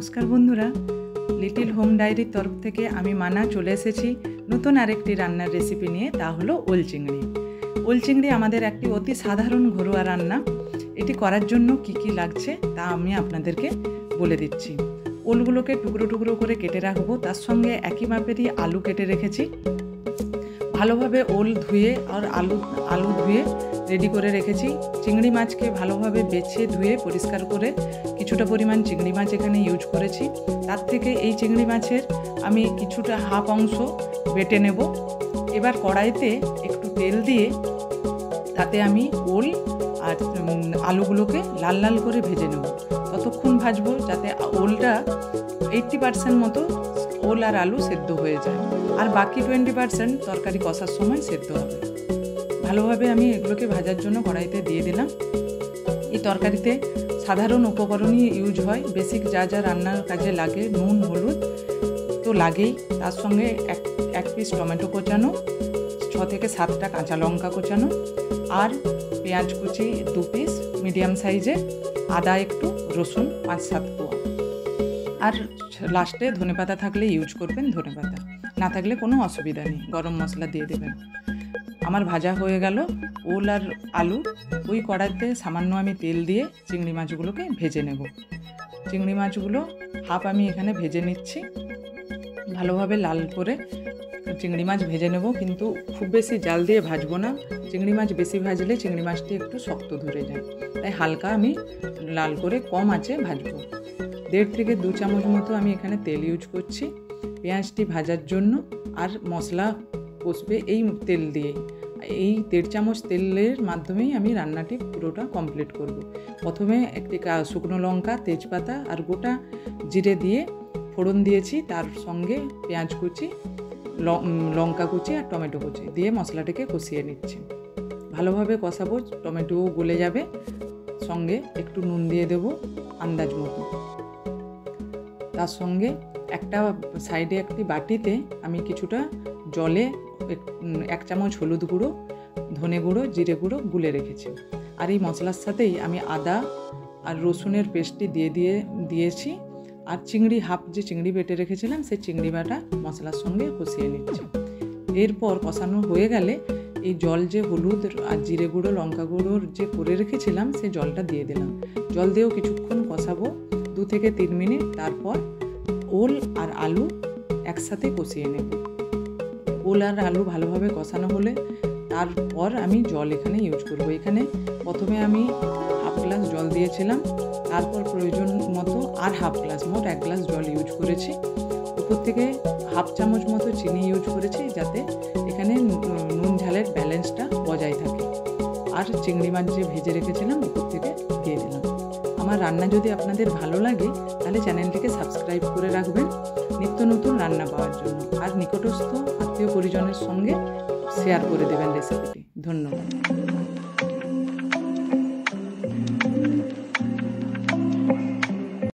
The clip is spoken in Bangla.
নমস্কার বন্ধুরা, লিটিল হোম ডায়েরির তরফ থেকে আমি মানা চলে এসেছি নতুন আরেকটি রান্নার রেসিপি নিয়ে। তা হলো ওল চিংড়ি। ওল চিংড়ি আমাদের একটি অতি সাধারণ ঘরোয়া রান্না। এটি করার জন্য কি কি লাগছে তা আমি আপনাদেরকে বলে দিচ্ছি। ওলগুলোকে টুকরো টুকরো করে কেটে রাখবো। তার সঙ্গে একই মাপেরই আলু কেটে রেখেছি। ভালোভাবে ওল ধুয়ে আর আলু ধুয়ে রেডি করে রেখেছি। চিংড়ি মাছকে ভালোভাবে বেছে ধুয়ে পরিষ্কার করে কিছুটা পরিমাণ চিংড়ি মাছ এখানে ইউজ করেছি। তার থেকে এই চিংড়ি মাছের আমি কিছুটা হাফ অংশ বেটে নেব। এবার কড়াইতে একটু তেল দিয়ে তাতে আমি ওল আর আলুগুলোকে লাল লাল করে ভেজে নেব। ততক্ষণ ভাজবো যাতে ওলটা 80% মতো ওল আর আলু সেদ্ধ হয়ে যায়, আর বাকি 20% তরকারি কষার সময় সেদ্ধ হবে। ভালোভাবে আমি এগুলোকে ভাজার জন্য কড়াইতে দিয়ে দিলাম। এই তরকারিতে সাধারণ উপকরণই ইউজ হয়। বেসিক যা যা রান্নার কাজে লাগে, নুন হলুদ তো লাগেই, তার সঙ্গে এক পিস টমেটো কোচানো, 6 থেকে 7টা কাঁচা লঙ্কা কোচানো, আর পেঁয়াজ কুচি 2 পিস মিডিয়াম সাইজে, আদা একটু, রসুন 5-7 কোয়া, আর লাস্টে ধনেপাতা থাকলে ইউজ করবেন, ধনেপাতা না থাকলে কোনো অসুবিধা নেই, গরম মশলা দিয়ে দেবেন। আমার ভাজা হয়ে গেল ওল আর আলু। ওই কড়াইতে সামান্য আমি তেল দিয়ে চিংড়ি মাছগুলোকে ভেজে নেব। চিংড়ি মাছগুলো হাফ আমি এখানে ভেজে নিচ্ছি। ভালোভাবে লাল করে চিংড়ি মাছ ভেজে নেব, কিন্তু খুব বেশি জাল দিয়ে ভাজবো না। চিংড়ি মাছ বেশি ভাজলে চিংড়ি মাছটি একটু শক্ত ধরে যায়, তাই হালকা আমি লাল করে কম আঁচে ভাজবো। 1.5 থেকে 2 চামচ মতো আমি এখানে তেল ইউজ করছি পেঁয়াজটি ভাজার জন্য, আর মশলা কষবে এই তেল দিয়েই। এই 1.5 চামচ তেলের মাধ্যমেই আমি রান্নাটি পুরোটা কমপ্লিট করব। প্রথমে একটি শুকনো লঙ্কা, তেজপাতা আর গোটা জিরে দিয়ে ফোড়ন দিয়েছি। তার সঙ্গে পেঁয়াজ কুচি, লঙ্কা কুচি আর টমেটো কুচি দিয়ে মশলাটাকে কষিয়ে নিচ্ছি। ভালোভাবে কষাবো, টমেটোও গলে যাবে। সঙ্গে একটু নুন দিয়ে দেবো আন্দাজ মতো। তার সঙ্গে একটা সাইডে একটি বাটিতে আমি কিছুটা জলে 1 চামচ হলুদ গুঁড়ো, ধনে গুঁড়ো, জিরে গুঁড়ো গুলে রেখেছি। আর এই মশলার সাথেই আমি আদা আর রসুনের পেস্টটি দিয়েছি, আর যে চিংড়ি বেটে রেখেছিলাম সেই চিংড়ি বাটা মশলার সঙ্গে কষিয়ে নিচ্ছি। এরপর কষানো হয়ে গেলে এই জল যে হলুদ আর জিরে গুঁড়ো, লঙ্কা গুঁড়োর যে করে রেখেছিলাম সেই জলটা দিয়ে দিলাম। জল দিয়েও কিছুক্ষণ কষাবো, 2 থেকে 3 মিনিট। তারপর ওল আর আলু একসাথে কষিয়ে নেব। ওল আর আলু ভালোভাবে কষানো হলে তারপর আমি জল এখানে ইউজ করব। এখানে প্রথমে আমি হাফ গ্লাস জল দিয়েছিলাম, তারপর প্রয়োজন মতো আর হাফ গ্লাস, মোট 1 গ্লাস জল ইউজ করেছি। উপর থেকে হাফ চামচ মতো চিনি ইউজ করেছি, যাতে এখানে নুন ঝালের ব্যালেন্সটা বজায় থাকে। আর চিংড়ি মাছ যে ভেজে রেখেছিলাম উপর থেকে দিয়ে দিলাম। আমার রান্না যদি আপনাদের ভালো লাগে তাহলে চ্যানেলটিকে সাবস্ক্রাইব করে রাখবেন নিত্য নতুন রান্না পাওয়ার জন্য, আর নিকটস্থ আত্মীয় পরিজনের সঙ্গে শেয়ার করে দেবেন রেসিপিটি। ধন্যবাদ।